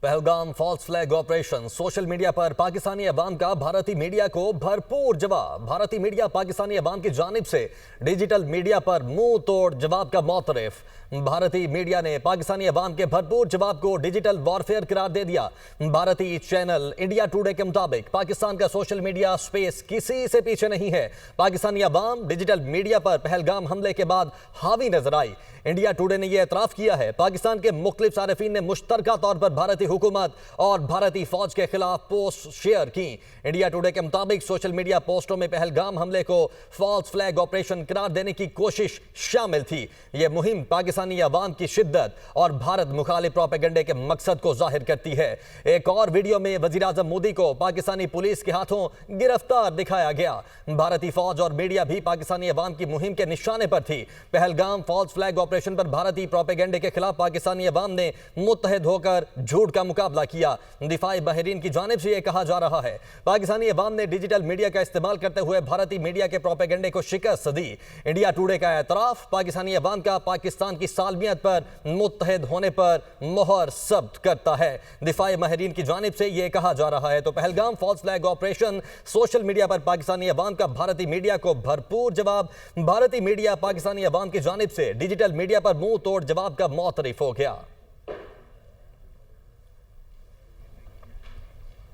Pahalgam false flag operation, social media पर पाकिस्तानी अवाम का भारतीय मीडिया को भरपूर जवाब। भारतीय मीडिया पाकिस्तानी अवाम की जानिब से डिजिटल मीडिया पर मुंह तोड़ जवाब का मौतरफ। भारतीय मीडिया ने पाकिस्तानी अवाम के भरपूर जवाब को डिजिटल वॉरफेयर करार दे दिया। भारतीय चैनल इंडिया टुडे के मुताबिक पाकिस्तान का सोशल मीडिया स्पेस किसी से पीछे नहीं है। पाकिस्तानी अवाम डिजिटल मीडिया पर पहलगाम हमले के बाद हावी नजर आई। इंडिया टुडे ने यह एतराफ किया है पाकिस्तान के मुख्तलिफ सारिफीन ने मुश्तरका तौर पर भारतीय हुकूमत और भारतीय फौज के खिलाफ पोस्ट शेयर की। इंडिया टुडे के मुताबिक सोशल मीडिया पोस्टों में पहलगाम हमले को फॉल्स फ्लैग ऑपरेशन करार देने की कोशिश शामिल थी। यह मुहिम पाकिस्तानी अवाम की शिद्दत और भारत मुखालिफ प्रोपेगेंडे के मकसद को जाहिर करती है। एक और वीडियो में वजीर आजम मोदी को पाकिस्तानी पुलिस के हाथों गिरफ्तार दिखाया गया। भारतीय फौज और मीडिया भी पाकिस्तानी अवाम की मुहिम के निशाने पर थी। पहलगाम फॉल्स फ्लैग ऑपरेशन पर भारतीय प्रोपेगेंडे के खिलाफ पाकिस्तानी अवाम ने मुत्तहिद होकर झूठ का मुकाबला किया। दिफाई बहरीन की जानिब से यह कहा जा रहा है पाकिस्तानी अवाम ने डिजिटल मीडिया का इस्तेमाल करते हुए भारतीय मीडिया के प्रोपेगेंडे को शिकस्त दी। इंडिया टुडे का एतराफ पाकिस्तानी अवाम का पाकिस्तान की सालमियत पर मुत्तहिद होने पर मोहर सब्त करता है। दिफाई बहरीन की जानिब से यह कहा जा रहा है तो Pahalgam false flag operation, social media पर पाकिस्तानी अवाम का भारतीय मीडिया को भरपूर जवाब। भारतीय मीडिया पाकिस्तानी अवाम की जानिब से डिजिटल मीडिया पर मुंह तोड़ जवाब का मौतरफ हो गया।